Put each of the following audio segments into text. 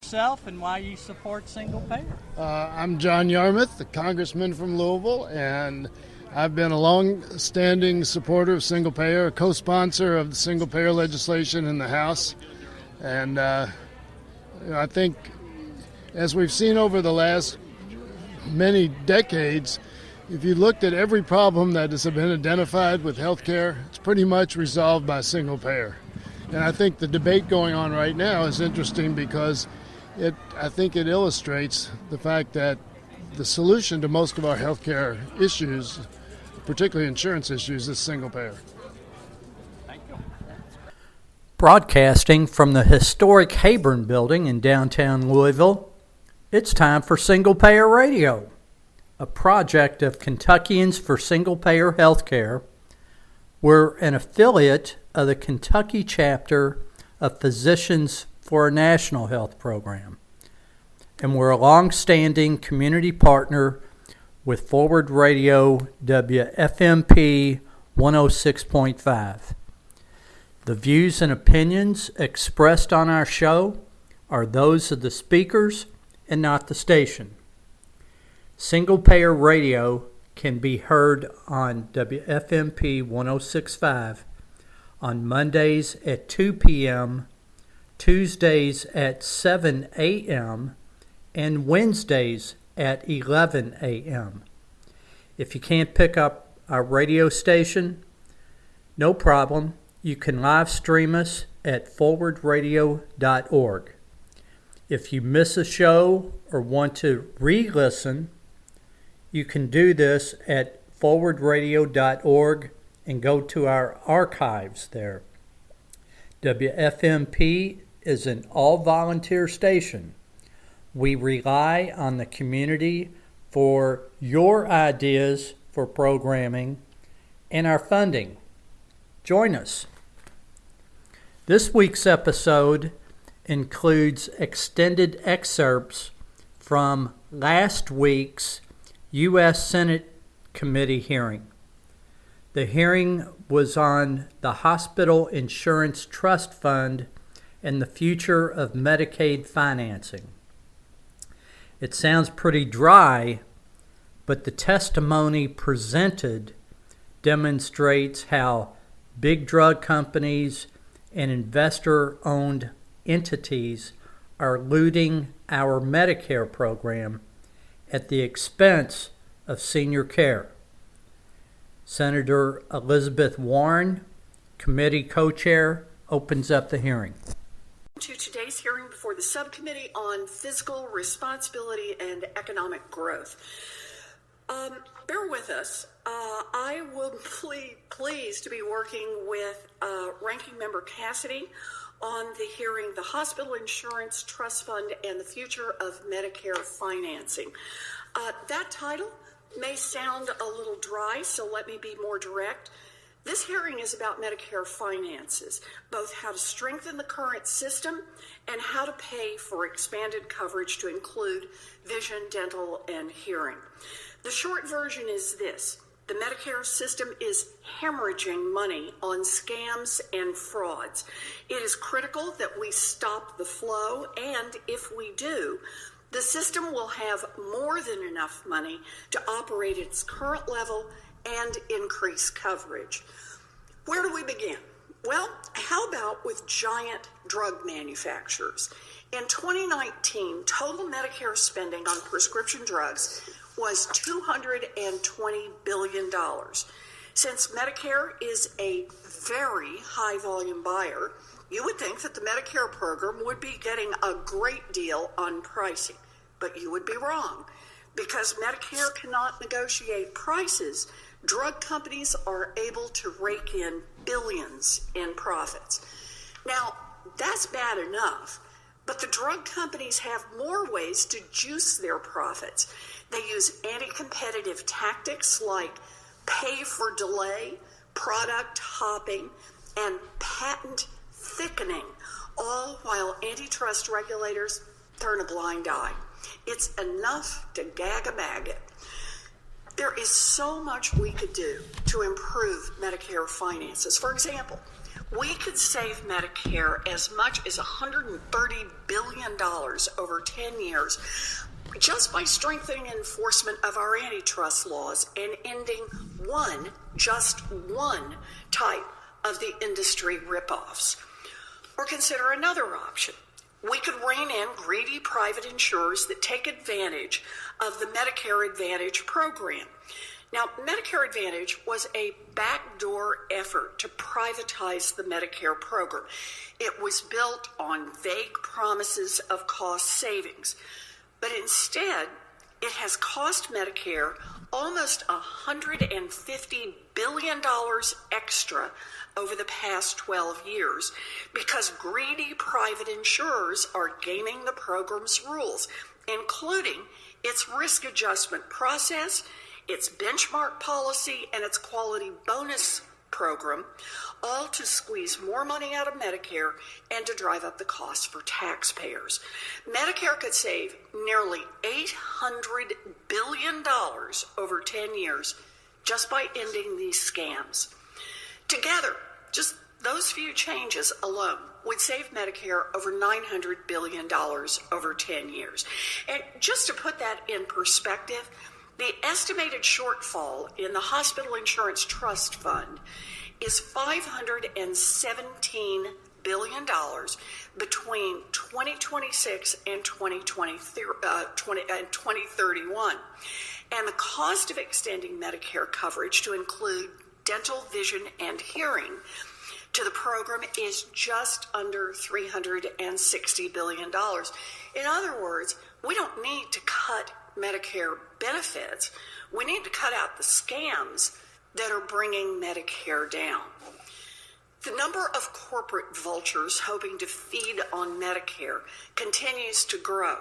yourself and why you support single payer. I'm John Yarmouth, the congressman from Louisville, and I've been a long-standing supporter of single payer, a co-sponsor of the single payer legislation in the House. And I think, as we've seen over the last many decades, if you looked at every problem that has been identified with health care, it's pretty much resolved by single payer. And I think the debate going on right now is interesting because I think it illustrates the fact that the solution to most of our health care issues, particularly insurance issues, is single payer. Thank you. Broadcasting from the historic Hayburn Building in downtown Louisville, it's time for Single Payer Radio, a project of Kentuckians for Single Payer Healthcare. We're an affiliate of the Kentucky chapter of Physicians for a National Health Program, and we're a long-standing community partner with Forward Radio WFMP 106.5. The views and opinions expressed on our show are those of the speakers and not the station. Single Payer Radio can be heard on WFMP 106.5 on Mondays at 2 p.m., Tuesdays at 7 a.m., and Wednesdays at 11 a.m. If you can't pick up our radio station, no problem. You can live stream us at forwardradio.org. If you miss a show or want to re-listen, you can do this at forwardradio.org and go to our archives there. WFMP is an all-volunteer station. We rely on the community for your ideas for programming and our funding. Join us. This week's episode includes extended excerpts from last week's U.S. Senate committee hearing. The hearing was on the Hospital Insurance Trust Fund and the future of Medicaid financing. It sounds pretty dry, but the testimony presented demonstrates how big drug companies and investor-owned entities are looting our Medicare program at the expense of senior care. Senator Elizabeth Warren, committee co-chair, opens up the hearing. To today's hearing before the Subcommittee on Fiscal Responsibility and Economic Growth. Bear with us. I will be pleased to be working with Ranking Member Cassidy on the hearing, the Hospital Insurance Trust Fund and the Future of Medicare Financing. That title may sound a little dry, so let me be more direct. This hearing is about Medicare finances, both how to strengthen the current system and how to pay for expanded coverage to include vision, dental, and hearing. The short version is this. The Medicare system is hemorrhaging money on scams and frauds. It is critical that we stop the flow, and if we do, the system will have more than enough money to operate at its current level and increase coverage. Where do we begin? Well, how about with giant drug manufacturers? In 2019, total Medicare spending on prescription drugs was $220 billion. Since Medicare is a very high volume buyer, you would think that the Medicare program would be getting a great deal on pricing, but you would be wrong. Because Medicare cannot negotiate prices, drug companies are able to rake in billions in profits. Now, that's bad enough, but the drug companies have more ways to juice their profits. They use anti-competitive tactics like pay for delay, product hopping, and patent thickening, all while antitrust regulators turn a blind eye. It's enough to gag a maggot. There is so much we could do to improve Medicare finances. For example, we could save Medicare as much as $130 billion over 10 years just by strengthening enforcement of our antitrust laws and ending just one type of the industry ripoffs. Or consider another option. We could rein in greedy private insurers that take advantage of the Medicare Advantage program. Now, Medicare Advantage was a backdoor effort to privatize the Medicare program. It was built on vague promises of cost savings, but instead, it has cost Medicare almost $150 billion extra over the past 12 years because greedy private insurers are gaming the program's rules, including its risk adjustment process, its benchmark policy, and its quality bonus program, all to squeeze more money out of Medicare and to drive up the costs for taxpayers. Medicare could save nearly $800 billion over 10 years just by ending these scams. Together, just those few changes alone would save Medicare over $900 billion over 10 years. And just to put that in perspective, the estimated shortfall in the Hospital Insurance Trust Fund is $517 billion between 2026 and 2031. And the cost of extending Medicare coverage to include dental, vision, and hearing to the program is just under $360 billion. In other words, we don't need to cut Medicare benefits. We need to cut out the scams that are bringing Medicare down. The number of corporate vultures hoping to feed on Medicare continues to grow.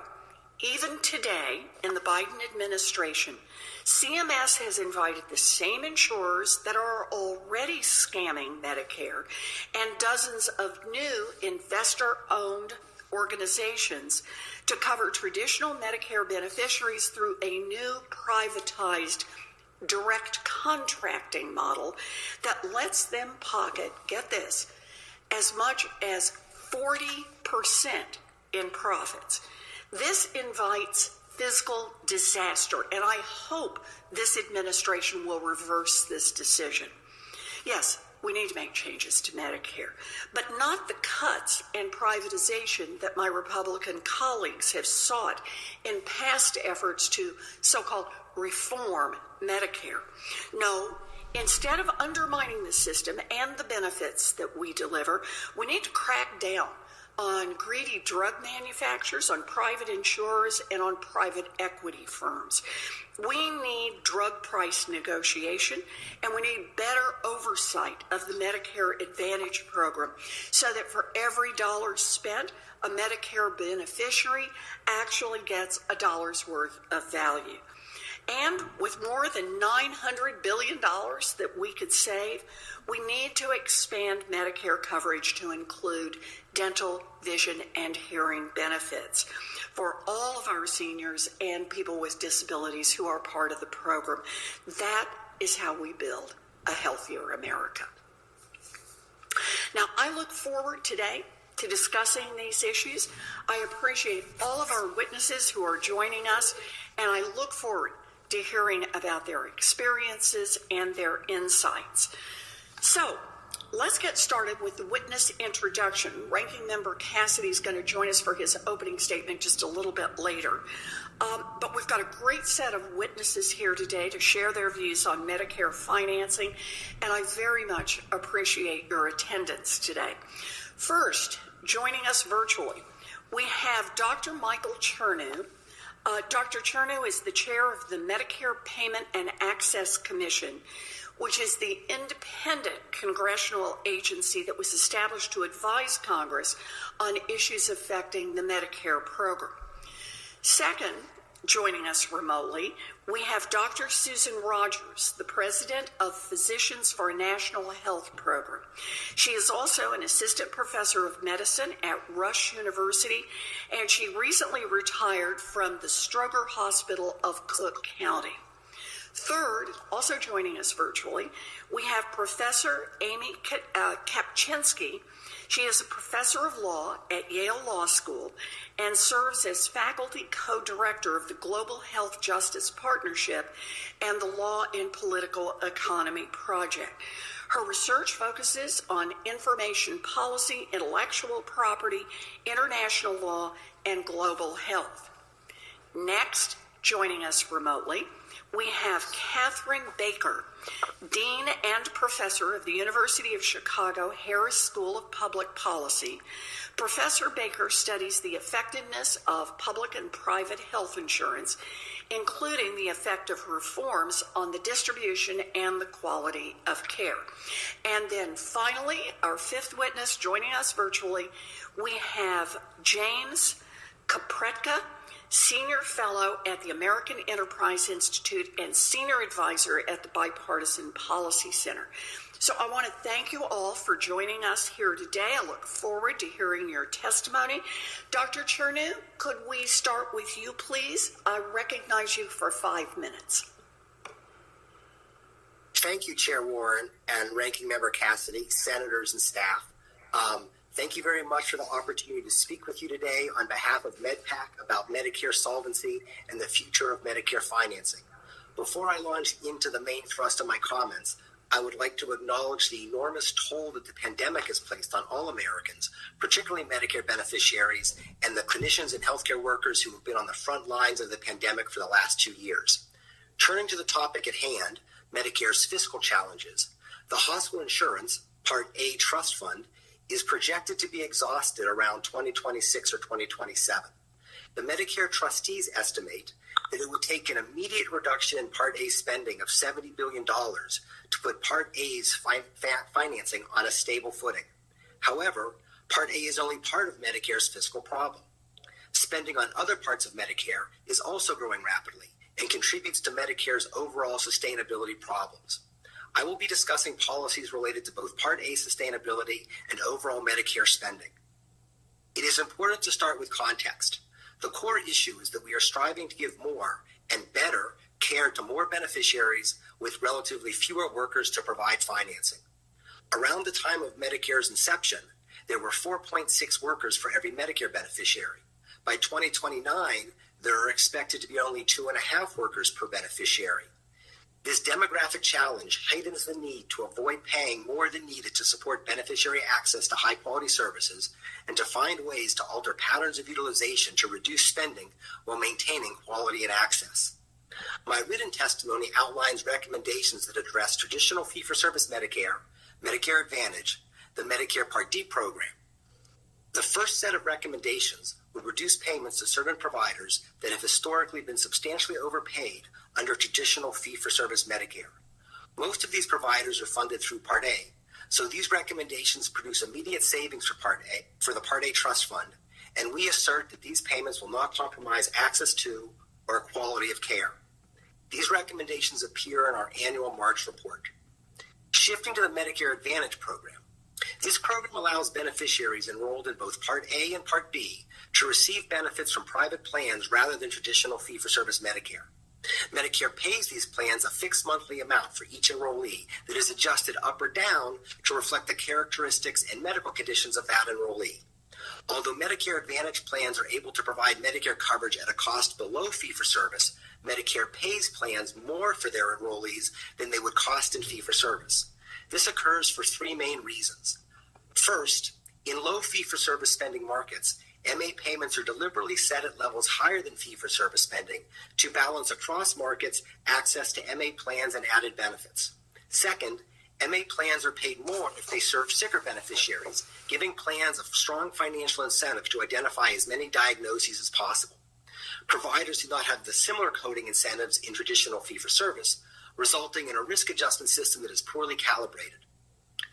Even today, in the Biden administration, CMS has invited the same insurers that are already scamming Medicare and dozens of new investor-owned organizations to cover traditional Medicare beneficiaries through a new privatized direct contracting model that lets them pocket, get this, as much as 40% in profits. This invites fiscal disaster, and I hope this administration will reverse this decision. Yes, we need to make changes to Medicare, but not the cuts and privatization that my Republican colleagues have sought in past efforts to so-called reform Medicare. No, instead of undermining the system and the benefits that we deliver, we need to crack down on greedy drug manufacturers, on private insurers, and on private equity firms. We need drug price negotiation, and we need better oversight of the Medicare Advantage program so that for every dollar spent, a Medicare beneficiary actually gets a dollar's worth of value. And with more than $900 billion that we could save, we need to expand Medicare coverage to include dental, vision, and hearing benefits for all of our seniors and people with disabilities who are part of the program. That is how we build a healthier America. Now, I look forward today to discussing these issues. I appreciate all of our witnesses who are joining us, and I look forward to hearing about their experiences and their insights. So, let's get started with the witness introduction. Ranking Member Cassidy is going to join us for his opening statement just a little bit later. But we've got a great set of witnesses here today to share their views on Medicare financing, and I very much appreciate your attendance today. First, joining us virtually, we have Dr. Michael Chernew. Dr. Chernew is the chair of the Medicare Payment and Access Commission, which is the independent congressional agency that was established to advise Congress on issues affecting the Medicare program. Second, joining us remotely, we have Dr. Susan Rogers, the president of Physicians for a National Health Program. She is also an assistant professor of medicine at Rush University, and she recently retired from the Stroger Hospital of Cook County. Third, also joining us virtually, we have Professor Amy Kapczynski. She is a professor of law at Yale Law School and serves as faculty co-director of the Global Health Justice Partnership and the Law and Political Economy Project. Her research focuses on information policy, intellectual property, international law, and global health. Next, joining us remotely, we have Catherine Baker, Dean and Professor of the University of Chicago Harris School of Public Policy. Professor Baker studies the effectiveness of public and private health insurance, including the effect of reforms on the distribution and the quality of care. And then finally, our fifth witness joining us virtually, we have James Kapretka, Senior Fellow at the American Enterprise Institute and Senior Advisor at the Bipartisan Policy Center. So I want to thank you all for joining us here today. I look forward to hearing your testimony. Dr. Chernew, could we start with you, please? I recognize you for 5 minutes. Thank you, Chair Warren and Ranking Member Cassidy, senators and staff. Thank you very much for the opportunity to speak with you today on behalf of MedPAC about Medicare solvency and the future of Medicare financing. Before I launch into the main thrust of my comments, I would like to acknowledge the enormous toll that the pandemic has placed on all Americans, particularly Medicare beneficiaries and the clinicians and healthcare workers who have been on the front lines of the pandemic for the last 2 years. Turning to the topic at hand, Medicare's fiscal challenges, the hospital insurance, Part A trust fund, is projected to be exhausted around 2026 or 2027. The Medicare trustees estimate that it would take an immediate reduction in Part A spending of $70 billion to put Part A's financing on a stable footing. However, Part A is only part of Medicare's fiscal problem. Spending on other parts of Medicare is also growing rapidly and contributes to Medicare's overall sustainability problems. I will be discussing policies related to both Part A sustainability and overall Medicare spending. It is important to start with context. The core issue is that we are striving to give more and better care to more beneficiaries with relatively fewer workers to provide financing. Around the time of Medicare's inception, there were 4.6 workers for every Medicare beneficiary. By 2029, there are expected to be only 2.5 workers per beneficiary. This demographic challenge heightens the need to avoid paying more than needed to support beneficiary access to high-quality services and to find ways to alter patterns of utilization to reduce spending while maintaining quality and access. My written testimony outlines recommendations that address traditional fee-for-service Medicare, Medicare Advantage, the Medicare Part D program. The first set of recommendations would reduce payments to certain providers that have historically been substantially overpaid under traditional fee-for-service Medicare. Most of these providers are funded through Part A, so these recommendations produce immediate savings for the Part A trust fund, and we assert that these payments will not compromise access to or quality of care. These recommendations appear in our annual March report. Shifting to the Medicare Advantage program. This program allows beneficiaries enrolled in both Part A and Part B to receive benefits from private plans rather than traditional fee-for-service Medicare. Medicare pays these plans a fixed monthly amount for each enrollee that is adjusted up or down to reflect the characteristics and medical conditions of that enrollee. Although Medicare Advantage plans are able to provide Medicare coverage at a cost below fee-for-service, Medicare pays plans more for their enrollees than they would cost in fee-for-service. This occurs for 3 main reasons. First, in low fee-for-service spending markets, MA payments are deliberately set at levels higher than fee-for-service spending to balance across markets access to MA plans and added benefits. Second, MA plans are paid more if they serve sicker beneficiaries, giving plans a strong financial incentive to identify as many diagnoses as possible. Providers do not have the similar coding incentives in traditional fee-for-service, resulting in a risk adjustment system that is poorly calibrated.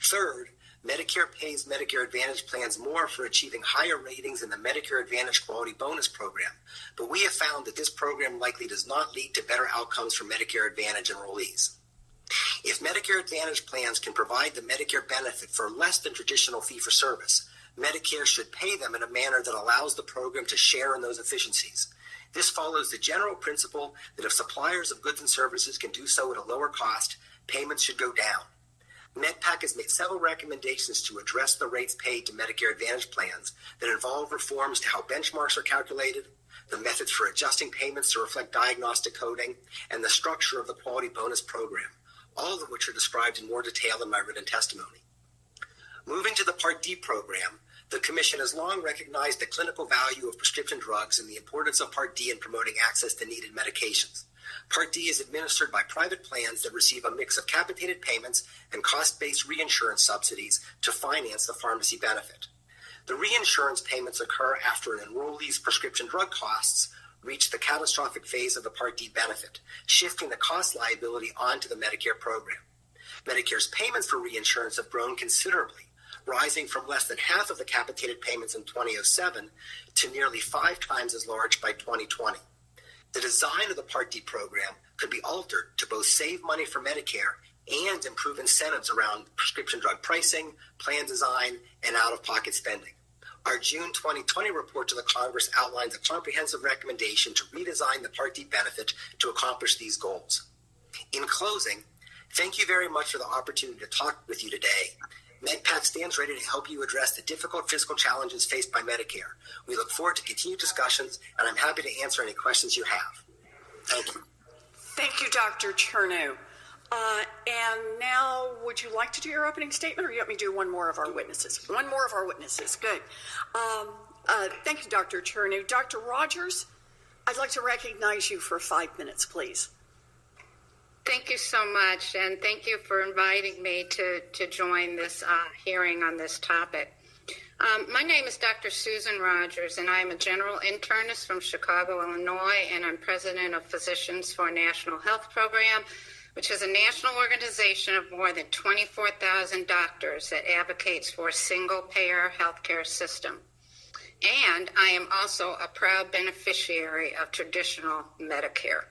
Third, Medicare pays Medicare Advantage plans more for achieving higher ratings in the Medicare Advantage Quality Bonus Program, but we have found that this program likely does not lead to better outcomes for Medicare Advantage enrollees. If Medicare Advantage plans can provide the Medicare benefit for less than traditional fee-for-service, Medicare should pay them in a manner that allows the program to share in those efficiencies. This follows the general principle that if suppliers of goods and services can do so at a lower cost, payments should go down. MedPAC has made several recommendations to address the rates paid to Medicare Advantage plans that involve reforms to how benchmarks are calculated, the methods for adjusting payments to reflect diagnostic coding, and the structure of the quality bonus program, all of which are described in more detail in my written testimony. Moving to the Part D program, the Commission has long recognized the clinical value of prescription drugs and the importance of Part D in promoting access to needed medications. Part D is administered by private plans that receive a mix of capitated payments and cost-based reinsurance subsidies to finance the pharmacy benefit. The reinsurance payments occur after an enrollee's prescription drug costs reach the catastrophic phase of the Part D benefit, shifting the cost liability onto the Medicare program. Medicare's payments for reinsurance have grown considerably, rising from less than half of the capitated payments in 2007 to nearly 5 times as large by 2020. The design of the Part D program could be altered to both save money for Medicare and improve incentives around prescription drug pricing, plan design, and out-of-pocket spending. Our June 2020 report to the Congress outlines a comprehensive recommendation to redesign the Part D benefit to accomplish these goals. In closing, thank you very much for the opportunity to talk with you today. MedPAC stands ready to help you address the difficult fiscal challenges faced by Medicare. We look forward to continued discussions, and I'm happy to answer any questions you have. Thank you. Thank you, Dr. Chernow. And now, would you like to do your opening statement, or you want me to do one more of our witnesses? One more of our witnesses. Good. Thank you, Dr. Chernow. Dr. Rogers, I'd like to recognize you for 5 minutes, please. Thank you so much, and thank you for inviting me to join this hearing on this topic. My name is Dr. Susan Rogers, and I am a general internist from Chicago, Illinois, and I'm president of Physicians for a National Health Program, which is a national organization of more than 24,000 doctors that advocates for a single-payer healthcare system. And I am also a proud beneficiary of traditional Medicare.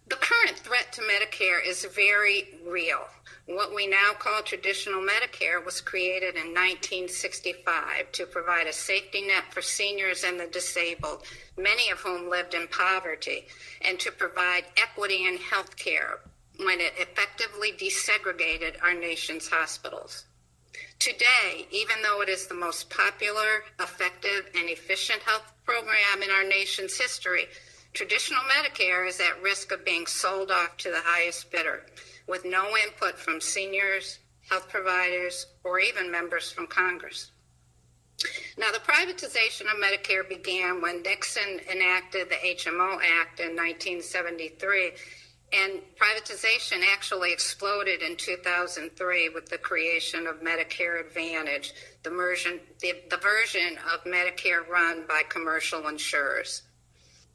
The current threat to Medicare is very real. What we now call traditional Medicare was created in 1965 to provide a safety net for seniors and the disabled, many of whom lived in poverty, and to provide equity in health care when it effectively desegregated our nation's hospitals. Today, even though it is the most popular, effective, and efficient health program in our nation's history, traditional Medicare is at risk of being sold off to the highest bidder, with no input from seniors, health providers, or even members from Congress. Now, the privatization of Medicare began when Nixon enacted the HMO Act in 1973, and privatization actually exploded in 2003 with the creation of Medicare Advantage, the version of Medicare run by commercial insurers.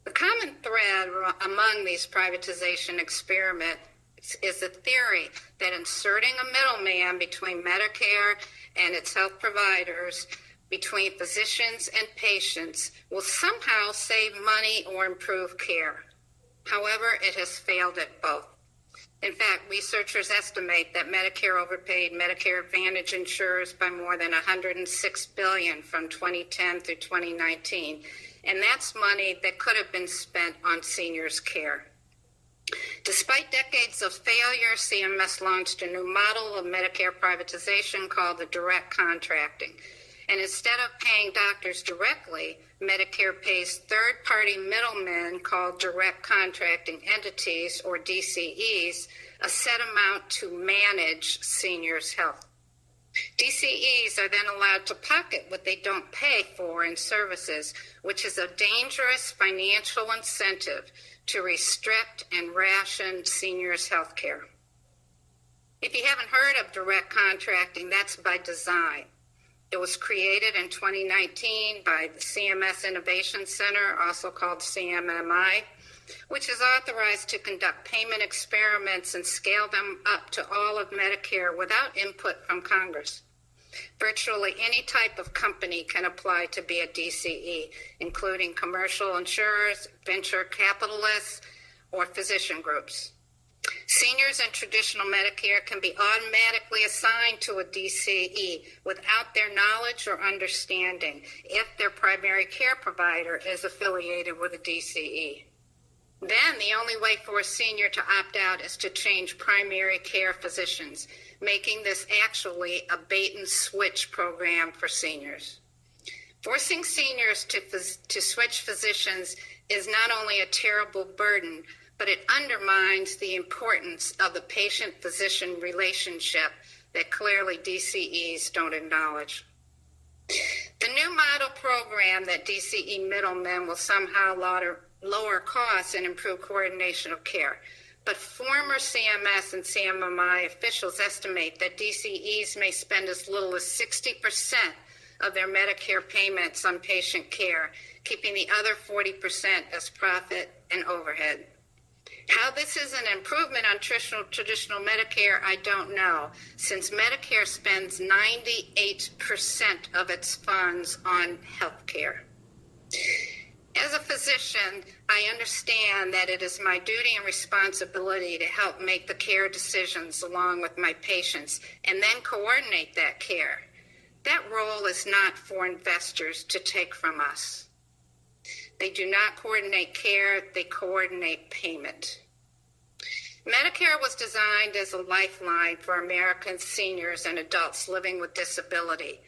The common thread among these privatization experiments is the theory that inserting a middleman between Medicare and its health providers, between physicians and patients, will somehow save money or improve care. However, it has failed at both. In fact, researchers estimate that Medicare overpaid Medicare Advantage insurers by more than $106 billion from 2010 through 2019, and that's money that could have been spent on seniors' care. Despite decades of failure, CMS launched a new model of Medicare privatization called the direct contracting. And instead of paying doctors directly, Medicare pays third-party middlemen called direct contracting entities, or DCEs, a set amount to manage seniors' health. DCEs are then allowed to pocket what they don't pay for in services, which is a dangerous financial incentive to restrict and ration seniors' health care. If you haven't heard of direct contracting, that's by design. It was created in 2019 by the CMS Innovation Center, also called CMMI, which is authorized to conduct payment experiments and scale them up to all of Medicare without input from Congress. Virtually any type of company can apply to be a DCE, including commercial insurers, venture capitalists, or physician groups. Seniors in traditional Medicare can be automatically assigned to a DCE without their knowledge or understanding if their primary care provider is affiliated with a DCE. Then the only way for a senior to opt out is to change primary care physicians, making this actually a bait and switch program for seniors. Forcing seniors to switch physicians is not only a terrible burden, but it undermines the importance of the patient-physician relationship that clearly DCEs don't acknowledge. The new model program that DCE middlemen will somehow lower costs and improve coordination of care. But former CMS and CMMI officials estimate that DCEs may spend as little as 60% of their Medicare payments on patient care, keeping the other 40% as profit and overhead. How this is an improvement on traditional Medicare, I don't know, since Medicare spends 98% of its funds on health care. As a physician, I understand that it is my duty and responsibility to help make the care decisions along with my patients and then coordinate that care. That role is not for investors to take from us. They do not coordinate care, they coordinate payment. Medicare was designed as a lifeline for American seniors and adults living with disability.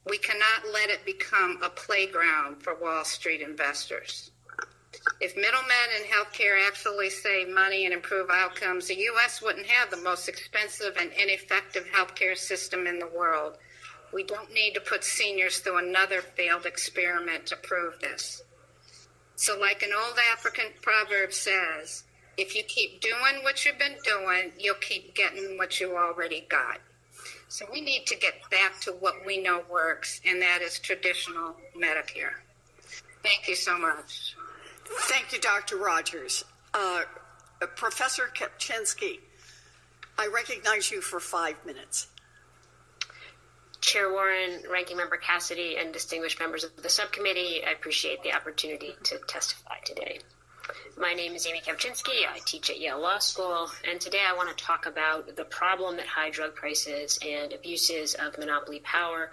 We cannot let it become a playground for Wall Street investors. If middlemen in healthcare actually save money and improve outcomes, the U.S. wouldn't have the most expensive and ineffective healthcare system in the world. We don't need to put seniors through another failed experiment to prove this. So like an old African proverb says, if you keep doing what you've been doing, you'll keep getting what you already got. So we need to get back to what we know works, and that is traditional Medicare. Thank you so much. Thank you, Dr. Rogers. Professor Kapczynski, I recognize you for 5 minutes. Chair Warren, Ranking Member Cassidy, and distinguished members of the subcommittee, I appreciate the opportunity to testify today. My name is Amy Kapczynski. I teach at Yale Law School, and today I want to talk about the problem that high drug prices and abuses of monopoly power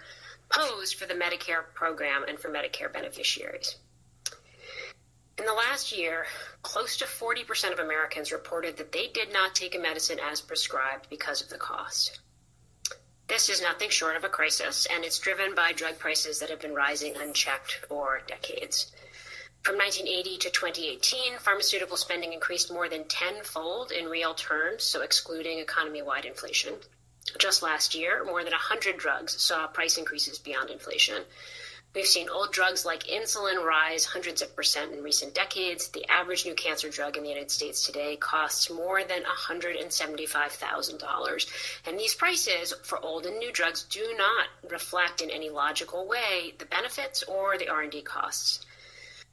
pose for the Medicare program and for Medicare beneficiaries. In the last year, close to 40% of Americans reported that they did not take a medicine as prescribed because of the cost. This is nothing short of a crisis, and it's driven by drug prices that have been rising unchecked for decades. From 1980 to 2018, pharmaceutical spending increased more than tenfold in real terms, so excluding economy-wide inflation. Just last year, more than 100 drugs saw price increases beyond inflation. We've seen old drugs like insulin rise hundreds of percent in recent decades. The average new cancer drug in the United States today costs more than $175,000. And these prices for old and new drugs do not reflect in any logical way the benefits or the R&D costs.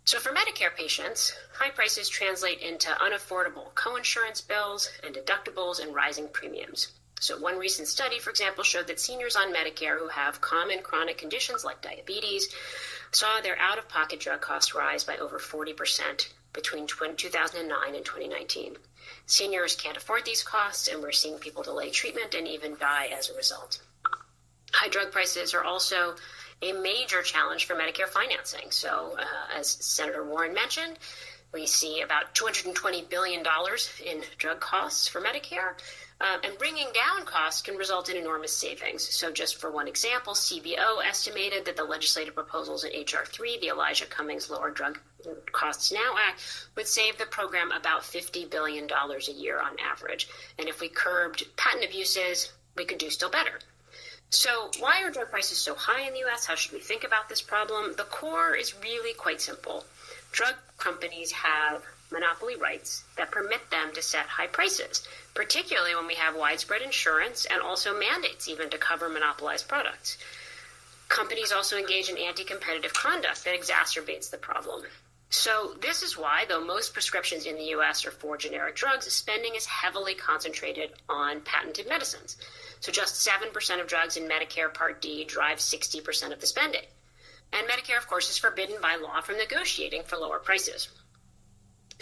So for Medicare patients, high prices translate into unaffordable coinsurance bills and deductibles and rising premiums. So one recent study, for example, showed that seniors on Medicare who have common chronic conditions like diabetes saw their out-of-pocket drug costs rise by over 40% between 2009 and 2019. Seniors can't afford these costs, and we're seeing people delay treatment and even die as a result. High drug prices are also a major challenge for Medicare financing. So as Senator Warren mentioned, we see about $220 billion in drug costs for Medicare, and bringing down costs can result in enormous savings. So just for one example, CBO estimated that the legislative proposals in H.R. 3, the Elijah Cummings Lower Drug Costs Now Act, would save the program about $50 billion a year on average. And if we curbed patent abuses, we could do still better. So why are drug prices so high in the U.S.? How should we think about this problem? The core is really quite simple. Drug companies have monopoly rights that permit them to set high prices, particularly when we have widespread insurance and also mandates even to cover monopolized products. Companies also engage in anti-competitive conduct that exacerbates the problem. So this is why, though most prescriptions in the U.S. are for generic drugs, spending is heavily concentrated on patented medicines. So just 7% of drugs in Medicare Part D drive 60% of the spending. And Medicare, of course, is forbidden by law from negotiating for lower prices.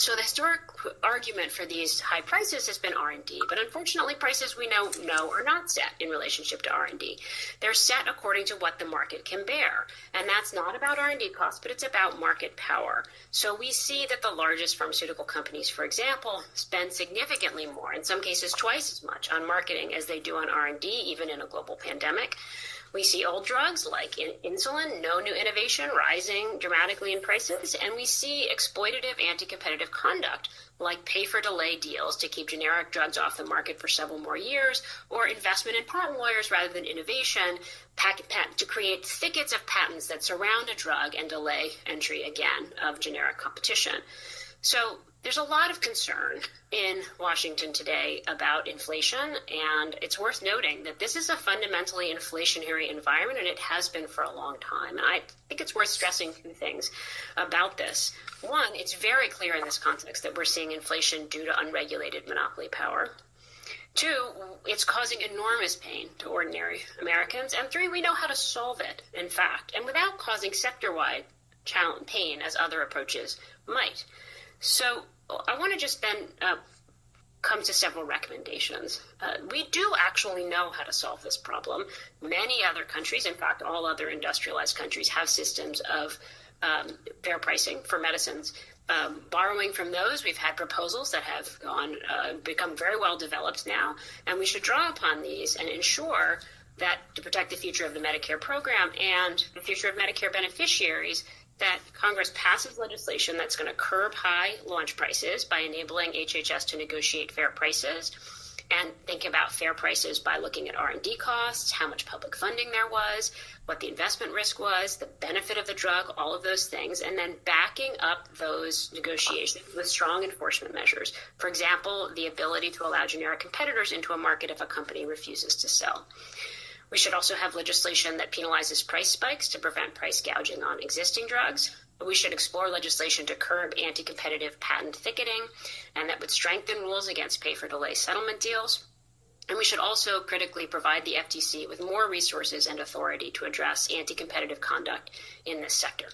So the historic argument for these high prices has been R&D, but unfortunately prices we know are not set in relationship to R&D. They're set according to what the market can bear, and that's not about R&D costs, but it's about market power. So we see that the largest pharmaceutical companies, for example, spend significantly more, in some cases twice as much, on marketing as they do on R&D, even in a global pandemic. We see old drugs like insulin, no new innovation, rising dramatically in prices, and we see exploitative anti-competitive conduct like pay-for-delay deals to keep generic drugs off the market for several more years, or investment in patent lawyers rather than innovation to create thickets of patents that surround a drug and delay entry again of generic competition. So there's a lot of concern in Washington today about inflation, and it's worth noting that this is a fundamentally inflationary environment, and it has been for a long time. And I think it's worth stressing two things about this. One, it's very clear in this context that we're seeing inflation due to unregulated monopoly power. Two, it's causing enormous pain to ordinary Americans. And three, we know how to solve it, in fact, and without causing sector-wide pain as other approaches might. So I want to just then come to several recommendations. We do actually know how to solve this problem. Many other countries, in fact, all other industrialized countries, have systems of fair pricing for medicines. Borrowing from those, we've had proposals that have become very well developed now, and we should draw upon these and ensure that to protect the future of the Medicare program and the future of Medicare beneficiaries, that Congress passes legislation that's going to curb high launch prices by enabling HHS to negotiate fair prices, and think about fair prices by looking at R&D costs, how much public funding there was, what the investment risk was, the benefit of the drug, all of those things, and then backing up those negotiations with strong enforcement measures. For example, the ability to allow generic competitors into a market if a company refuses to sell. We should also have legislation that penalizes price spikes to prevent price gouging on existing drugs. We should explore legislation to curb anti-competitive patent thicketing, and that would strengthen rules against pay-for-delay settlement deals. And we should also critically provide the FTC with more resources and authority to address anti-competitive conduct in this sector.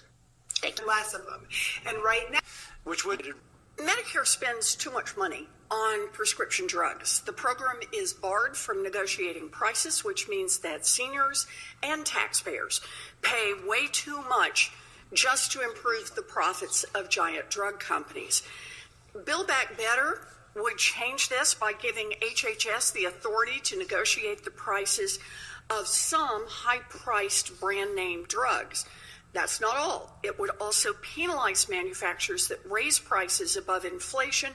Thank you. Less of them. And right now, Which would Medicare spends too much money on prescription drugs. The program is barred from negotiating prices, which means that seniors and taxpayers pay way too much just to improve the profits of giant drug companies. Build Back Better would change this by giving HHS the authority to negotiate the prices of some high-priced brand-name drugs. That's not all. It would also penalize manufacturers that raise prices above inflation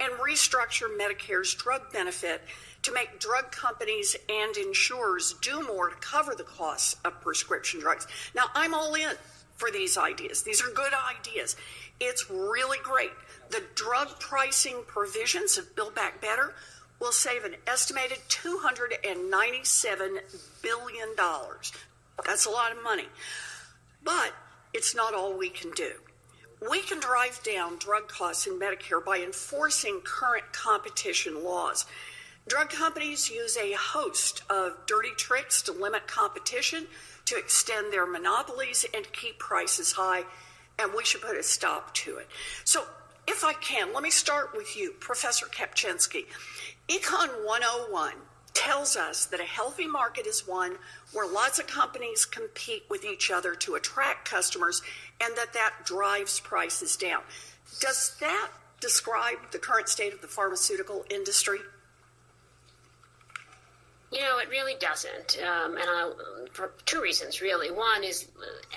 and restructure Medicare's drug benefit to make drug companies and insurers do more to cover the costs of prescription drugs. Now, I'm all in for these ideas. These are good ideas. It's really great. The drug pricing provisions of Build Back Better will save an estimated $297 billion. That's a lot of money. But it's not all we can do. We can drive down drug costs in Medicare by enforcing current competition laws. Drug companies use a host of dirty tricks to limit competition, to extend their monopolies, and to keep prices high, and we should put a stop to it. So if I can, let me start with you, Professor Kapczynski. Econ 101 tells us that a healthy market is one where lots of companies compete with each other to attract customers, and that drives prices down. Does that describe the current state of the pharmaceutical industry? You know, it really doesn't, for two reasons, really. One is,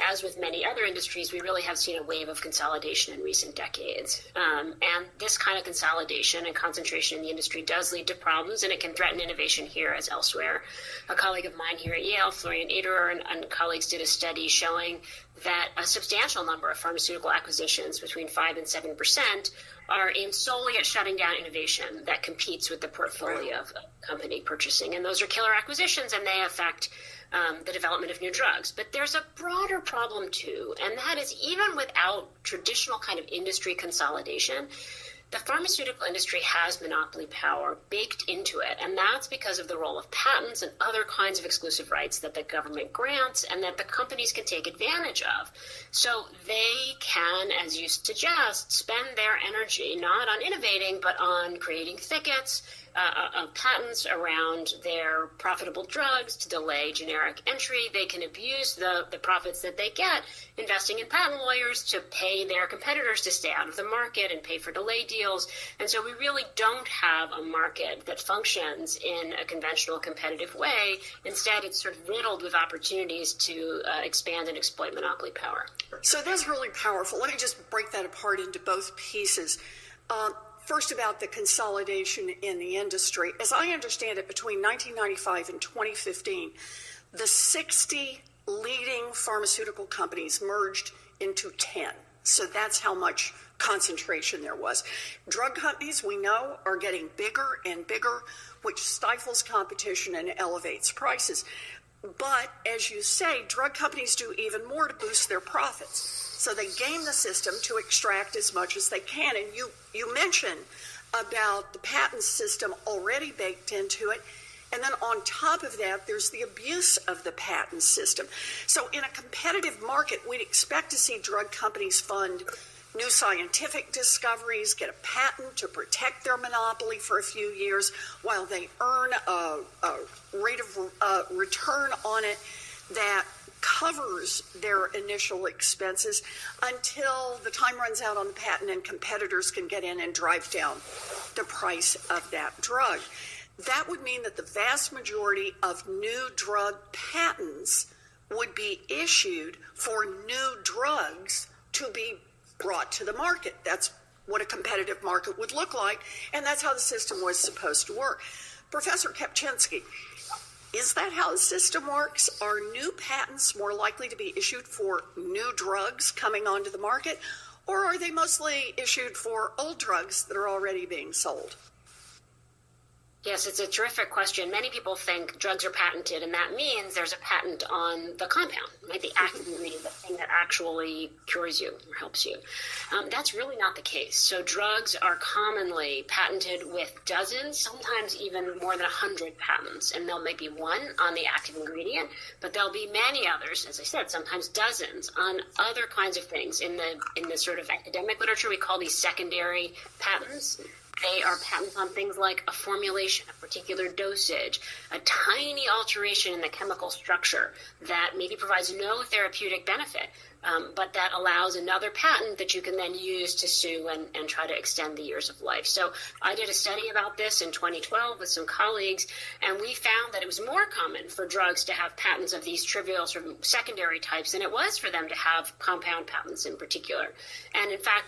as with many other industries, we really have seen a wave of consolidation in recent decades. And this kind of consolidation and concentration in the industry does lead to problems, and it can threaten innovation here as elsewhere. A colleague of mine here at Yale, Florian Ederer, and colleagues did a study showing that a substantial number of pharmaceutical acquisitions, between 5 and 7%, are aimed solely at shutting down innovation that competes with the portfolio of company purchasing. And those are killer acquisitions, and they affect the development of new drugs. But there's a broader problem, too, and that is even without traditional kind of industry consolidation, The pharmaceutical industry has monopoly power baked into it, and that's because of the role of patents and other kinds of exclusive rights that the government grants and that the companies can take advantage of. So they can, as you suggest, spend their energy not on innovating, but on creating thickets of patents around their profitable drugs to delay generic entry. They can abuse the profits that they get investing in patent lawyers to pay their competitors to stay out of the market and pay for delay deals. And so we really don't have a market that functions in a conventional competitive way. Instead, it's sort of riddled with opportunities to expand and exploit monopoly power. So that's really powerful. Let me just break that apart into both pieces. First, about the consolidation in the industry. As I understand it, between 1995 and 2015, the 60 leading pharmaceutical companies merged into 10. So that's how much concentration there was. Drug companies, we know, are getting bigger and bigger, which stifles competition and elevates prices. But as you say, drug companies do even more to boost their profits. So they game the system to extract as much as they can. And you mentioned about the patent system already baked into it. And then on top of that, there's the abuse of the patent system. So in a competitive market, we'd expect to see drug companies fund new scientific discoveries, get a patent to protect their monopoly for a few years while they earn a rate of return on it that covers their initial expenses until the time runs out on the patent and competitors can get in and drive down the price of that drug. That would mean that the vast majority of new drug patents would be issued for new drugs to be brought to the market. That's what a competitive market would look like, and that's how the system was supposed to work. Professor Kapczynski, is that how the system works? Are new patents more likely to be issued for new drugs coming onto the market, or are they mostly issued for old drugs that are already being sold? Yes, it's a terrific question. Many people think drugs are patented, and that means there's a patent on the compound, right? The active ingredient, the thing that actually cures you or helps you. That's really not the case. So drugs are commonly patented with dozens, sometimes even more than 100 patents, and there may be one on the active ingredient, but there'll be many others, as I said, sometimes dozens on other kinds of things. In the sort of academic literature, we call these secondary patents. They are patents on things like a formulation, a particular dosage, a tiny alteration in the chemical structure that maybe provides no therapeutic benefit, but that allows another patent that you can then use to sue and try to extend the years of life. So I did a study about this in 2012 with some colleagues, and we found that it was more common for drugs to have patents of these trivial sort of secondary types than it was for them to have compound patents in particular. And in fact,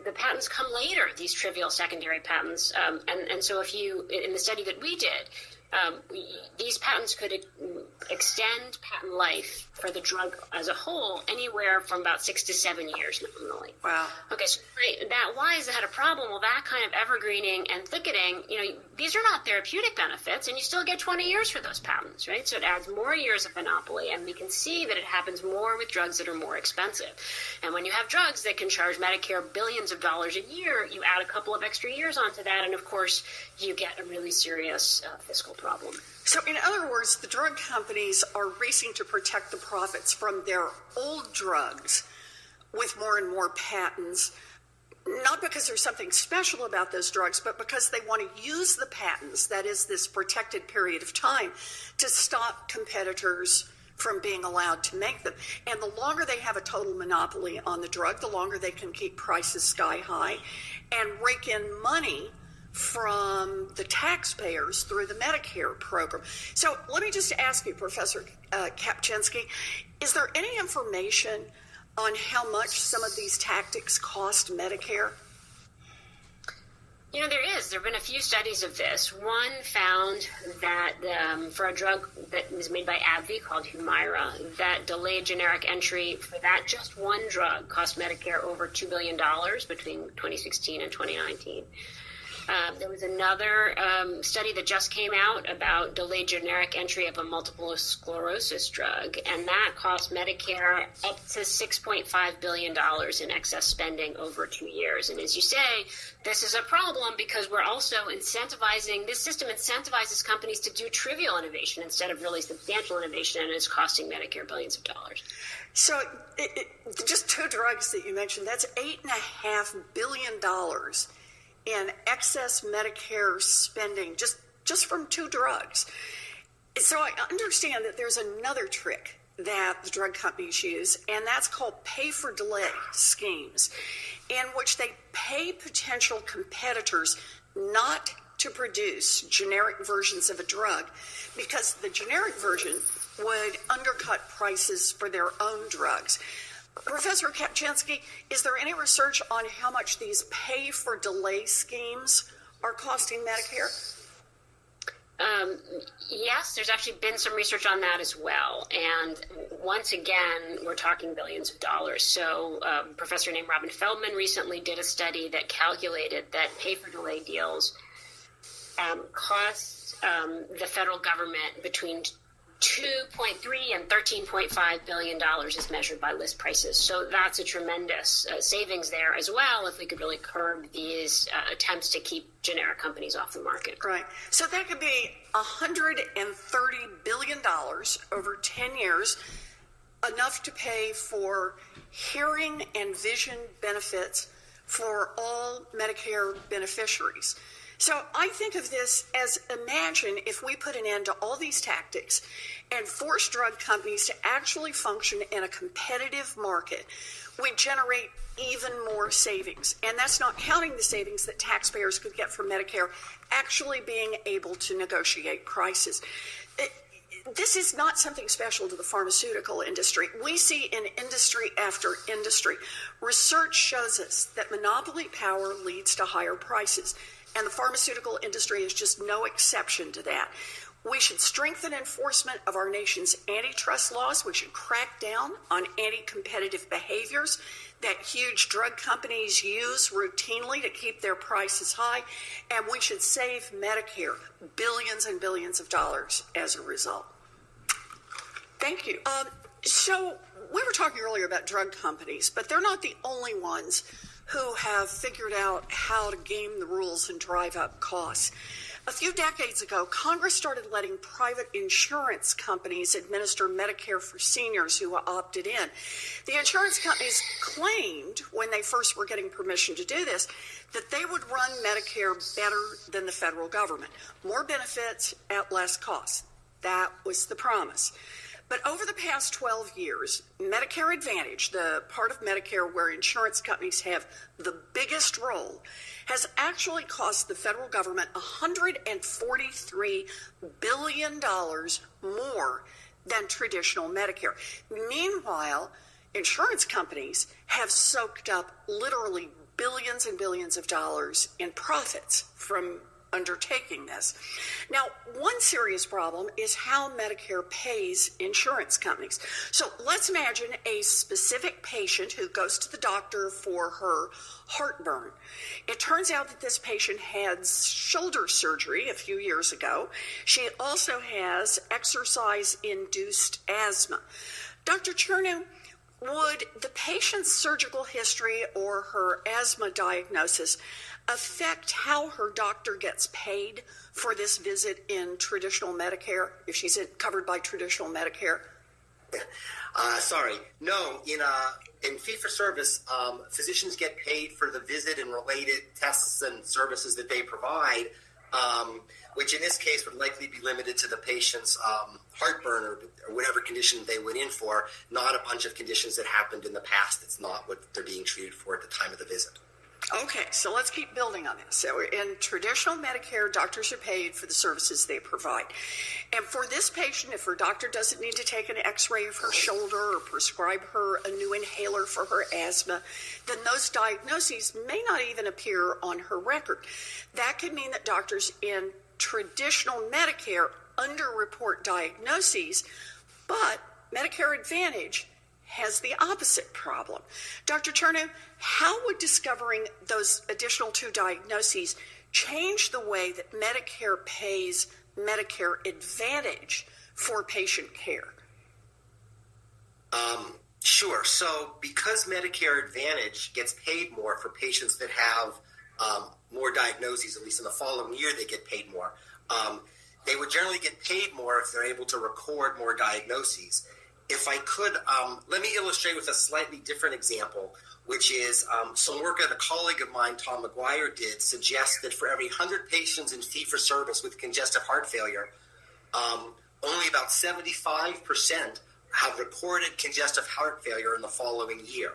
the patents come later, these trivial secondary patents. And so if you, in the study that we did, these patents could extend patent life for the drug as a whole anywhere from about 6 to 7 years nominally. Wow. Okay, so why is that a problem? Well, that kind of evergreening and thicketing, these are not therapeutic benefits, and you still get 20 years for those patents, right? So it adds more years of monopoly, and we can see that it happens more with drugs that are more expensive. And when you have drugs that can charge Medicare billions of dollars a year, you add a couple of extra years onto that, and of course, you get a really serious fiscal problem. So in other words, the drug companies are racing to protect the profits from their old drugs with more and more patents, not because there's something special about those drugs, but because they want to use the patents, that is this protected period of time, to stop competitors from being allowed to make them. And the longer they have a total monopoly on the drug, the longer they can keep prices sky high and rake in money from the taxpayers through the Medicare program. So let me just ask you, Professor Kapczynski, is there any information on how much some of these tactics cost Medicare? There is. There have been a few studies of this. One found that for a drug that was made by AbbVie called Humira, that delayed generic entry for that just one drug cost Medicare over $2 billion between 2016 and 2019. There was another study that just came out about delayed generic entry of a multiple sclerosis drug, and that cost Medicare up to $6.5 billion in excess spending over 2 years. And as you say, this is a problem because we're also incentivizing, this system incentivizes companies to do trivial innovation instead of really substantial innovation, and is costing Medicare billions of dollars. So just two drugs that you mentioned, that's $8.5 billion in excess Medicare spending just from two drugs. So I understand that there's another trick that the drug companies use, and that's called pay-for-delay schemes, in which they pay potential competitors not to produce generic versions of a drug because the generic version would undercut prices for their own drugs. Professor Kapczynski, is there any research on how much these pay-for-delay schemes are costing Medicare? Yes, there's actually been some research on that as well. And once again, we're talking billions of dollars. So a professor named Robin Feldman recently did a study that calculated that pay-for-delay deals cost the federal government between $2.3 and $13.5 billion as measured by list prices. So that's a tremendous savings there as well if we could really curb these attempts to keep generic companies off the market. Right. So that could be $130 billion over 10 years, enough to pay for hearing and vision benefits for all Medicare beneficiaries. So I think of this as, imagine if we put an end to all these tactics and force drug companies to actually function in a competitive market, we generate even more savings. And that's not counting the savings that taxpayers could get from Medicare actually being able to negotiate prices. This is not something special to the pharmaceutical industry. We see in industry after industry, research shows us that monopoly power leads to higher prices. And the pharmaceutical industry is just no exception to that. We should strengthen enforcement of our nation's antitrust laws. We should crack down on anti-competitive behaviors that huge drug companies use routinely to keep their prices high. And we should save Medicare billions and billions of dollars as a result. Thank you. So we were talking earlier about drug companies, but they're not the only ones who have figured out how to game the rules and drive up costs. A few decades ago, Congress started letting private insurance companies administer Medicare for seniors who opted in. The insurance companies claimed, when they first were getting permission to do this, that they would run Medicare better than the federal government. More benefits at less cost. That was the promise. But over the past 12 years, Medicare Advantage, the part of Medicare where insurance companies have the biggest role, has actually cost the federal government $143 billion more than traditional Medicare. Meanwhile, insurance companies have soaked up literally billions and billions of dollars in profits from undertaking this. Now, one serious problem is how Medicare pays insurance companies. So let's imagine a specific patient who goes to the doctor for her heartburn. It turns out that this patient had shoulder surgery a few years ago. She also has exercise-induced asthma. Dr. Chernow, would the patient's surgical history or her asthma diagnosis affect how her doctor gets paid for this visit in traditional Medicare, if she's covered by traditional Medicare? Sorry. No, in fee-for-service, physicians get paid for the visit and related tests and services that they provide, which in this case would likely be limited to the patient's heartburn or whatever condition they went in for, not a bunch of conditions that happened in the past. It's not what they're being treated for at the time of the visit. Okay, so let's keep building on this. So in traditional Medicare, doctors are paid for the services they provide. And for this patient, if her doctor doesn't need to take an x-ray of her shoulder or prescribe her a new inhaler for her asthma, then those diagnoses may not even appear on her record. That could mean that doctors in traditional Medicare underreport diagnoses, but Medicare Advantage has the opposite problem. Dr. Chernow, how would discovering those additional two diagnoses change the way that Medicare pays Medicare Advantage for patient care? Sure. So because Medicare Advantage gets paid more for patients that have more diagnoses, at least in the following year they get paid more, they would generally get paid more if they're able to record more diagnoses. If I could, let me illustrate with a slightly different example, which is some work that a colleague of mine, Tom McGuire, did suggest that for every 100 patients in fee-for-service with congestive heart failure, only about 75% have recorded congestive heart failure in the following year.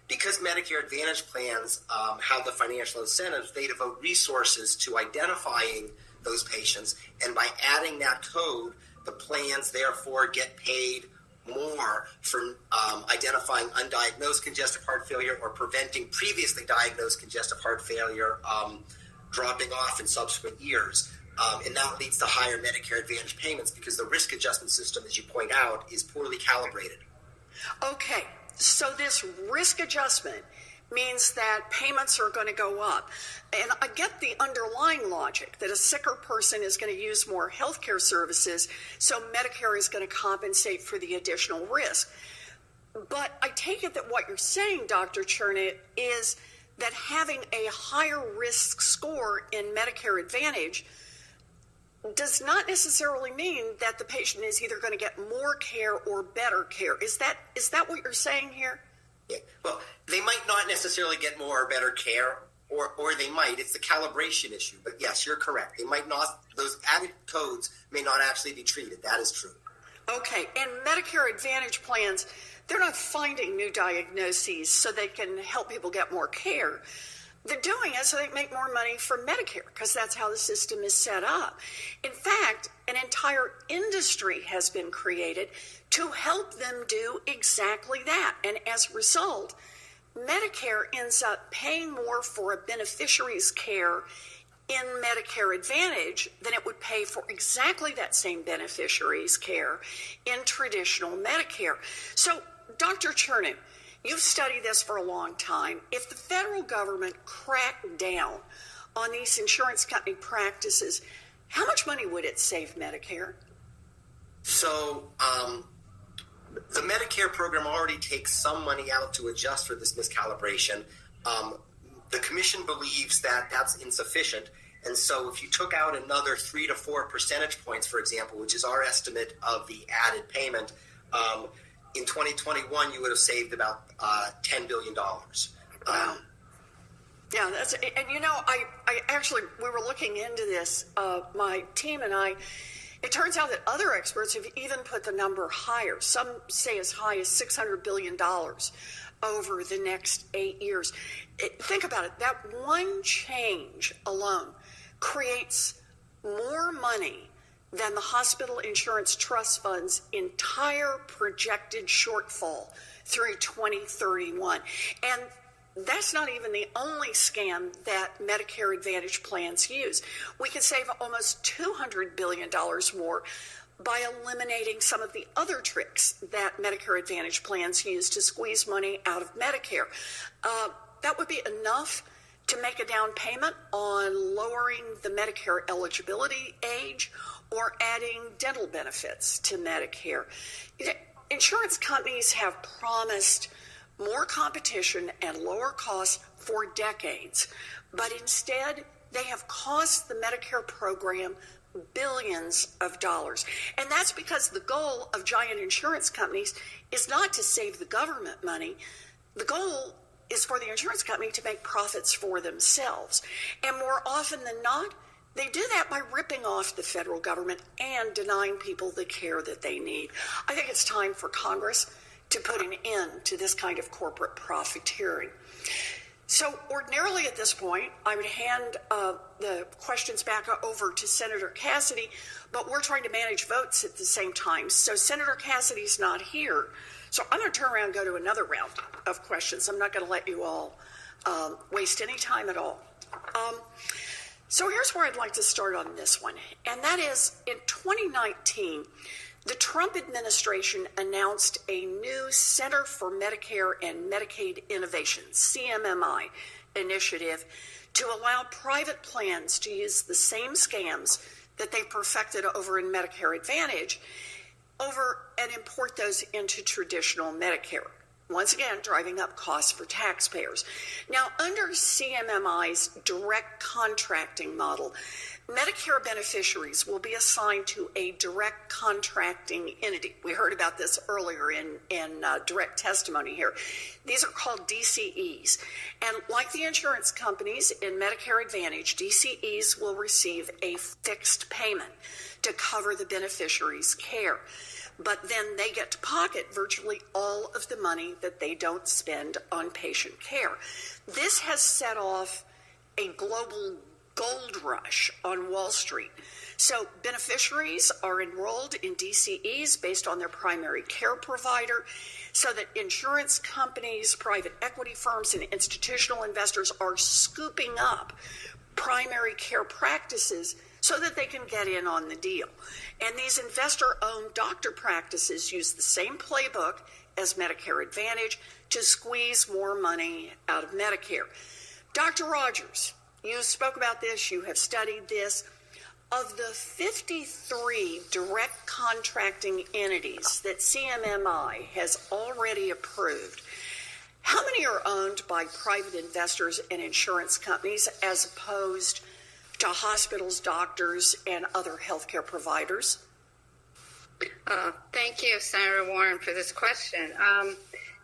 Because Medicare Advantage plans have the financial incentives, they devote resources to identifying those patients, and by adding that code, the plans therefore get paid more for identifying undiagnosed congestive heart failure or preventing previously diagnosed congestive heart failure dropping off in subsequent years. And that leads to higher Medicare Advantage payments because the risk adjustment system, as you point out, is poorly calibrated. Okay, so this risk adjustment means that payments are going to go up. And I get the underlying logic that a sicker person is going to use more healthcare services, so Medicare is going to compensate for the additional risk. But I take it that what you're saying, Dr. Chernett, is that having a higher risk score in Medicare Advantage does not necessarily mean that the patient is either going to get more care or better care. Is that what you're saying here? Yeah. Well, they might not necessarily get more or better care, or they might. It's the calibration issue. But yes, you're correct. They might not, those added codes may not actually be treated. That is true. Okay, and Medicare Advantage plans, they're not finding new diagnoses so they can help people get more care. They're doing it so they make more money for Medicare because that's how the system is set up. In fact, an entire industry has been created to help them do exactly that. And as a result, Medicare ends up paying more for a beneficiary's care in Medicare Advantage than it would pay for exactly that same beneficiary's care in traditional Medicare. So, Dr. Chernett, you've studied this for a long time. If the federal government cracked down on these insurance company practices, how much money would it save Medicare? So, the Medicare program already takes some money out to adjust for this miscalibration. The commission believes that that's insufficient. And so if you took out another 3 to 4 percentage points, for example, which is our estimate of the added payment, in 2021, you would have saved about $10 billion. Wow. Yeah, that's, and you know, I actually, we were looking into this, my team and I. It turns out that other experts have even put the number higher. Some say as high as $600 billion over the next 8 years. Think about it. That one change alone creates more money than the hospital insurance trust fund's entire projected shortfall through 2031. And that's not even the only scam that Medicare Advantage plans use. We can save almost $200 billion more by eliminating some of the other tricks that Medicare Advantage plans use to squeeze money out of Medicare. That would be enough to make a down payment on lowering the Medicare eligibility age or adding dental benefits to Medicare. Insurance companies have promised more competition and lower costs for decades, but instead they have cost the Medicare program billions of dollars. And that's because the goal of giant insurance companies is not to save the government money. The goal is for the insurance company to make profits for themselves. And more often than not, they do that by ripping off the federal government and denying people the care that they need. I think it's time for Congress to put an end to this kind of corporate profiteering. So ordinarily at this point, I would hand the questions back over to Senator Cassidy, but we're trying to manage votes at the same time. So Senator Cassidy's not here. So I'm going to turn around and go to another round of questions. I'm not going to let you all waste any time at all. So here's where I'd like to start on this one, and that is in 2019, the Trump administration announced a new Center for Medicare and Medicaid Innovation, CMMI, initiative to allow private plans to use the same scams that they perfected over in Medicare Advantage over and import those into traditional Medicare. Once again, driving up costs for taxpayers. Now, under CMMI's direct contracting model, Medicare beneficiaries will be assigned to a direct contracting entity. We heard about this earlier in direct testimony here. These are called DCEs. And like the insurance companies in Medicare Advantage, DCEs will receive a fixed payment to cover the beneficiary's care. But then they get to pocket virtually all of the money that they don't spend on patient care. This has set off a global gold rush on Wall Street. So beneficiaries are enrolled in DCEs based on their primary care provider, so that insurance companies, private equity firms, and institutional investors are scooping up primary care practices so that they can get in on the deal. And these investor-owned doctor practices use the same playbook as Medicare Advantage to squeeze more money out of Medicare. Dr. Rogers, you spoke about this, you have studied this. Of the 53 direct contracting entities that CMMI has already approved, how many are owned by private investors and insurance companies as opposed to hospitals, doctors, and other healthcare providers? Thank you, Senator Warren, for this question.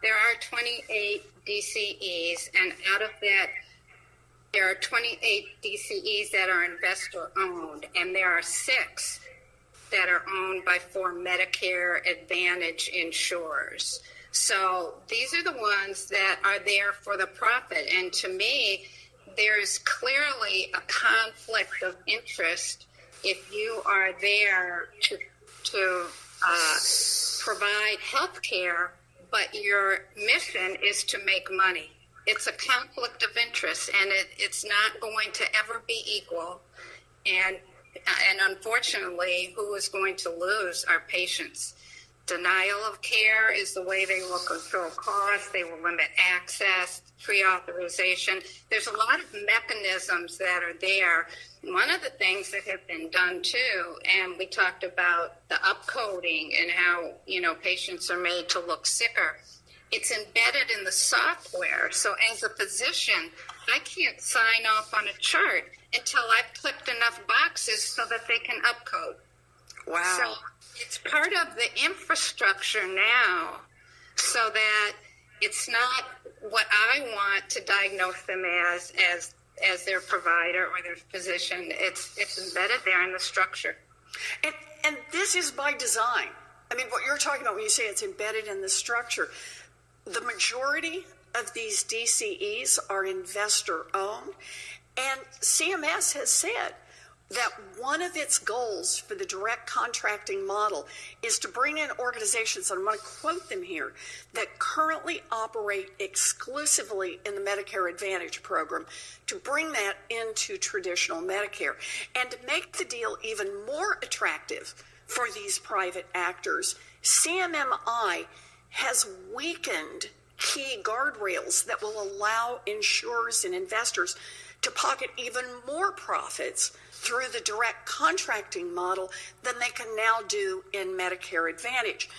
There are 28 DCEs, and out of that, there are 28 DCEs that are investor-owned, and there are 6 that are owned by 4 Medicare Advantage insurers. So these are the ones that are there for the profit. And to me, there's clearly a conflict of interest if you are there to provide health care, but your mission is to make money. It's a conflict of interest, and it's not going to ever be equal. And unfortunately, who is going to lose are patients. Denial of care is the way they will control costs. They will limit access, pre-authorization. There's a lot of mechanisms that are there. One of the things that have been done too, and we talked about the upcoding and how, patients are made to look sicker. It's embedded in the software. So as a physician, I can't sign off on a chart until I've clicked enough boxes so that they can upcode. Wow. So it's part of the infrastructure now, so that it's not what I want to diagnose them as their provider or their physician. It's embedded there in the structure. And this is by design. I mean, what you're talking about when you say it's embedded in the structure, the majority of these DCEs are investor-owned, and CMS has said that one of its goals for the direct contracting model is to bring in organizations, and I'm going to quote them here, that currently operate exclusively in the Medicare Advantage program, to bring that into traditional Medicare and to make the deal even more attractive for these private actors. CMMI has weakened key guardrails that will allow insurers and investors to pocket even more profits through the direct contracting model than they can now do in Medicare Advantage.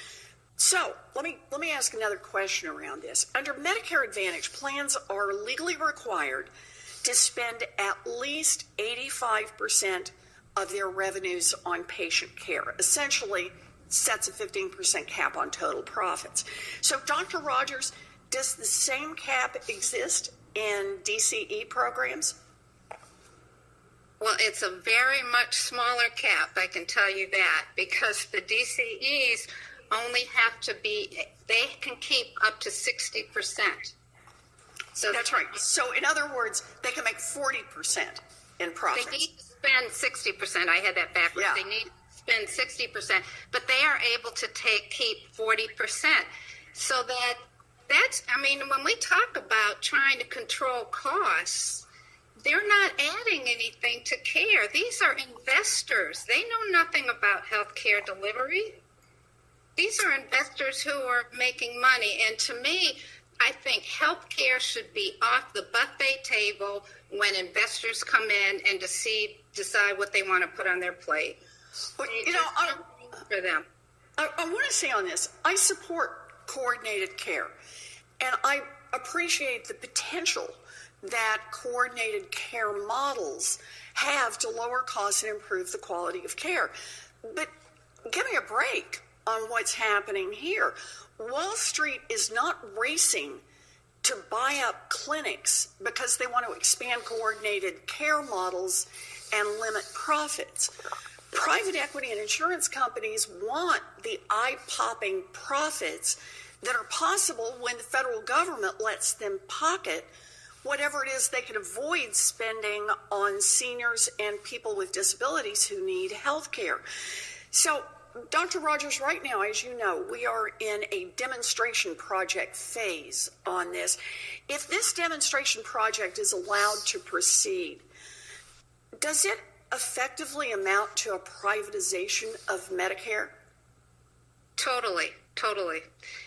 So let me ask another question around this. Under Medicare Advantage, plans are legally required to spend at least 85% of their revenues on patient care. Essentially, sets a 15% cap on total profits. So, Dr. Rogers, does the same cap exist in DCE programs? Well, it's a very much smaller cap, I can tell you that, because the DCEs only have to they can keep up to 60%. So that's right. So in other words, they can make 40% in profits. They need to spend 60%. I had that backwards. Yeah. They need to spend 60%, but they are able to keep 40%. So that's, when we talk about trying to control costs, they're not adding anything to care. These are investors. They know nothing about healthcare delivery. These are investors who are making money. And to me, I think healthcare should be off the buffet table when investors come in and decide what they want to put on their plate. But, For them. I want to say on this, I support coordinated care, and I appreciate the potential that coordinated care models have to lower costs and improve the quality of care. But give me a break on what's happening here. Wall Street is not racing to buy up clinics because they want to expand coordinated care models and limit profits. Private equity and insurance companies want the eye-popping profits that are possible when the federal government lets them pocket whatever it is they can avoid spending on seniors and people with disabilities who need health care. So, Dr. Rogers, right now, as you know, we are in a demonstration project phase on this. If this demonstration project is allowed to proceed, does it effectively amount to a privatization of Medicare? Totally.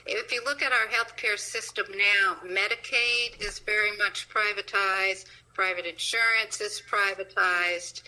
If you look at our healthcare system now, Medicaid is very much privatized, private insurance is privatized,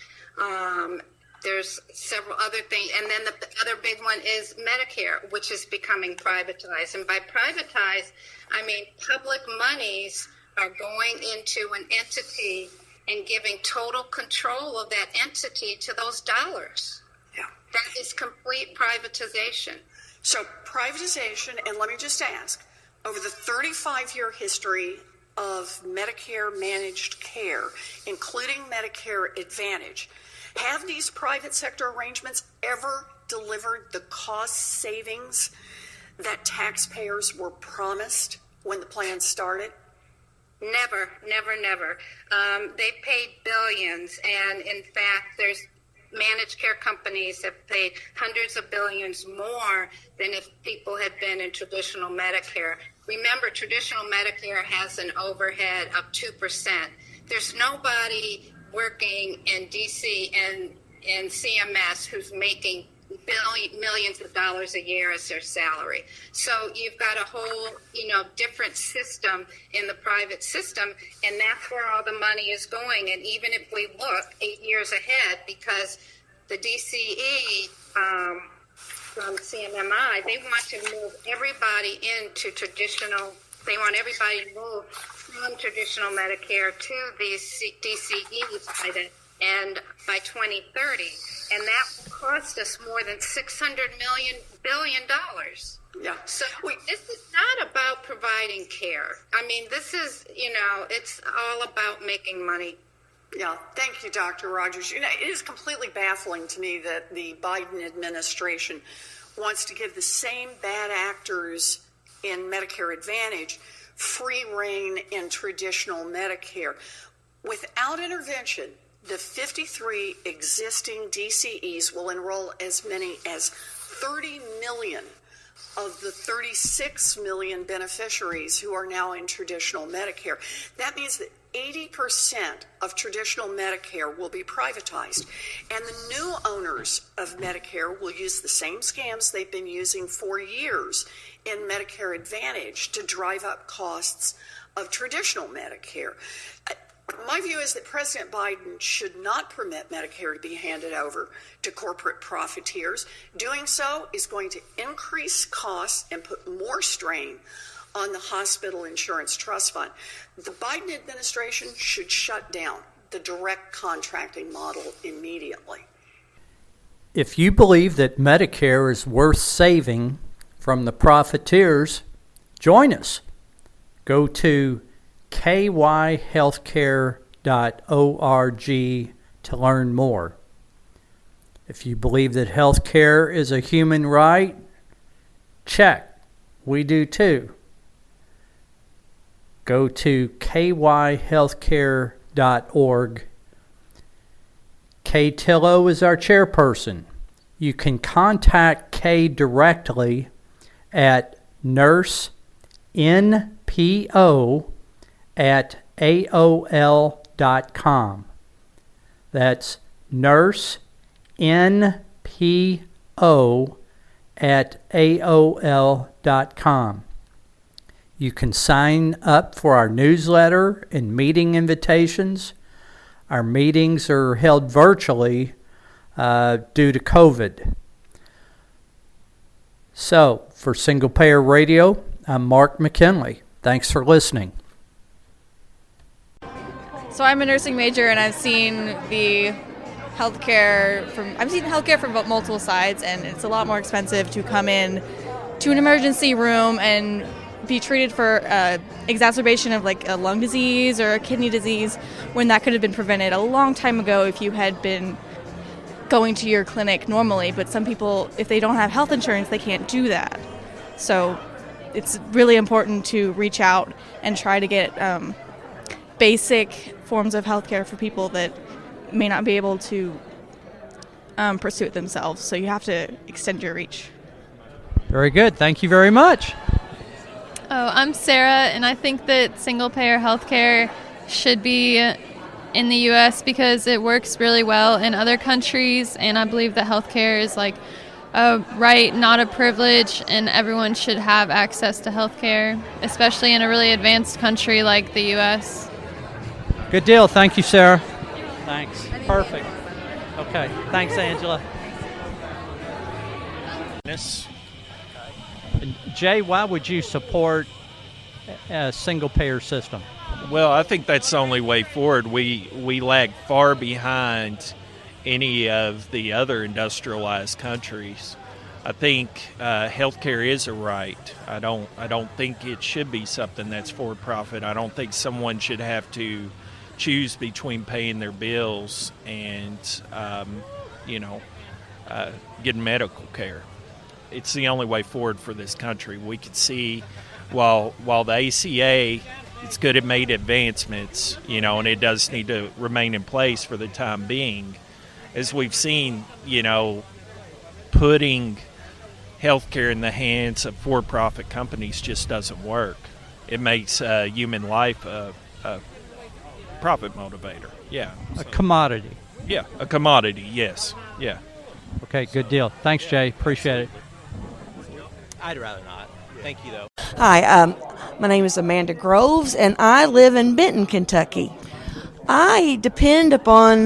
there's several other things, and then the other big one is Medicare, which is becoming privatized. And by privatized, I mean public monies are going into an entity and giving total control of that entity to those dollars. Yeah. That is complete privatization. So privatization, and let me just ask, over the 35-year history of Medicare managed care, including Medicare Advantage, have these private sector arrangements ever delivered the cost savings that taxpayers were promised when the plan started? Never. They paid billions, and in fact, there's managed care companies have paid hundreds of billions more than if people had been in traditional Medicare. Remember, traditional Medicare has an overhead of 2%. There's nobody working in DC and in CMS who's making millions of dollars a year as their salary. So you've got a whole, different system in the private system, and that's where all the money is going. And even if we look 8 years ahead, because the DCE from CMMI, they want to move everybody into traditional. They want everybody to move from traditional Medicare to these DCEs by 2030, and that will cost us more than $600 billion. Yeah. So this is not about providing care. I mean, this is, it's all about making money. Yeah, thank you, Dr. Rogers. It is completely baffling to me that the Biden administration wants to give the same bad actors in Medicare Advantage free reign in traditional Medicare. Without intervention, the 53 existing DCEs will enroll as many as 30 million of the 36 million beneficiaries who are now in traditional Medicare. That means that 80% of traditional Medicare will be privatized, and the new owners of Medicare will use the same scams they've been using for years in Medicare Advantage to drive up costs of traditional Medicare. My view is that President Biden should not permit Medicare to be handed over to corporate profiteers. Doing so is going to increase costs and put more strain on the hospital insurance trust fund. The Biden administration should shut down the direct contracting model immediately. If you believe that Medicare is worth saving from the profiteers, join us. Go to kyhealthcare.org to learn more. If you believe that healthcare is a human right, check. We do too. Go to kyhealthcare.org. Kay Tillow is our chairperson. You can contact Kay directly at nursenpo@aol.com. That's nursenpo@aol.com. You can sign up for our newsletter and meeting invitations. Our meetings are held virtually due to COVID. So, for Single Payer Radio, I'm Mark McKinley. Thanks for listening. So I'm a nursing major, and I've seen healthcare from multiple sides, and it's a lot more expensive to come in to an emergency room and be treated for exacerbation of like a lung disease or a kidney disease, when that could have been prevented a long time ago if you had been going to your clinic normally. But some people, if they don't have health insurance, they can't do that. So it's really important to reach out and try to get basic forms of healthcare for people that may not be able to pursue it themselves. So you have to extend your reach. Very good. Thank you very much. Oh, I'm Sarah, and I think that single-payer healthcare should be in the U.S. because it works really well in other countries, and I believe that healthcare is like a right, not a privilege, and everyone should have access to healthcare, especially in a really advanced country like the U.S. Good deal. Thank you, Sarah. Thanks. Perfect. Okay. Thanks, Angela. Jay, why would you support a single-payer system? Well, I think that's the only way forward. We lag far behind any of the other industrialized countries. I think healthcare is a right. I don't think it should be something that's for profit. I don't think someone should have to choose between paying their bills and getting medical care. It's the only way forward for this country. We could see while the ACA, it's good it made advancements, and it does need to remain in place for the time being. As we've seen, putting healthcare in the hands of for-profit companies just doesn't work. It makes human life a profit motivator. Yeah. A commodity. Yeah, a commodity, yes. Yeah. Okay, good deal. Thanks, Jay. Appreciate it. I'd rather not. Thank you, though. Hi, my name is Amanda Groves, and I live in Benton, Kentucky. I depend upon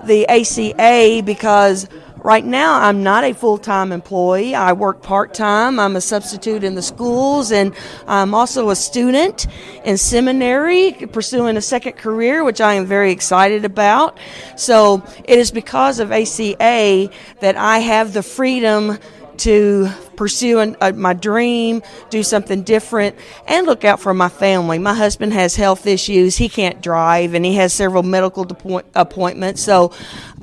the ACA because right now I'm not a full-time employee. I work part-time. I'm a substitute in the schools, and I'm also a student in seminary pursuing a second career, which I am very excited about. So it is because of ACA that I have the freedom to pursue my dream, do something different, and look out for my family. My husband has health issues. He can't drive, and he has several medical appointments, so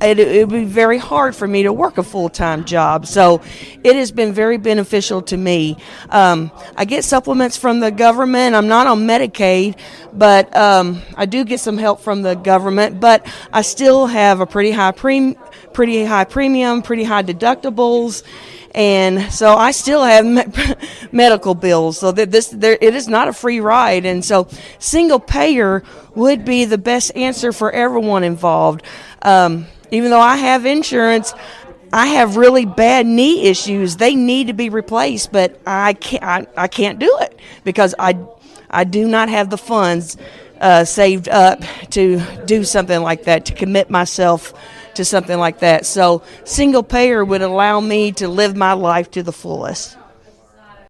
it would be very hard for me to work a full-time job. So it has been very beneficial to me. I get supplements from the government. I'm not on Medicaid, but I do get some help from the government, but I still have a pretty high premium, pretty high deductibles. And so I still have medical bills, so that it is not a free ride. And so single payer would be the best answer for everyone involved. Even though I have insurance, I have really bad knee issues. They need to be replaced, but I can't do it because I do not have the funds saved up to do something like that, to commit myself to something like that. So single payer would allow me to live my life to the fullest.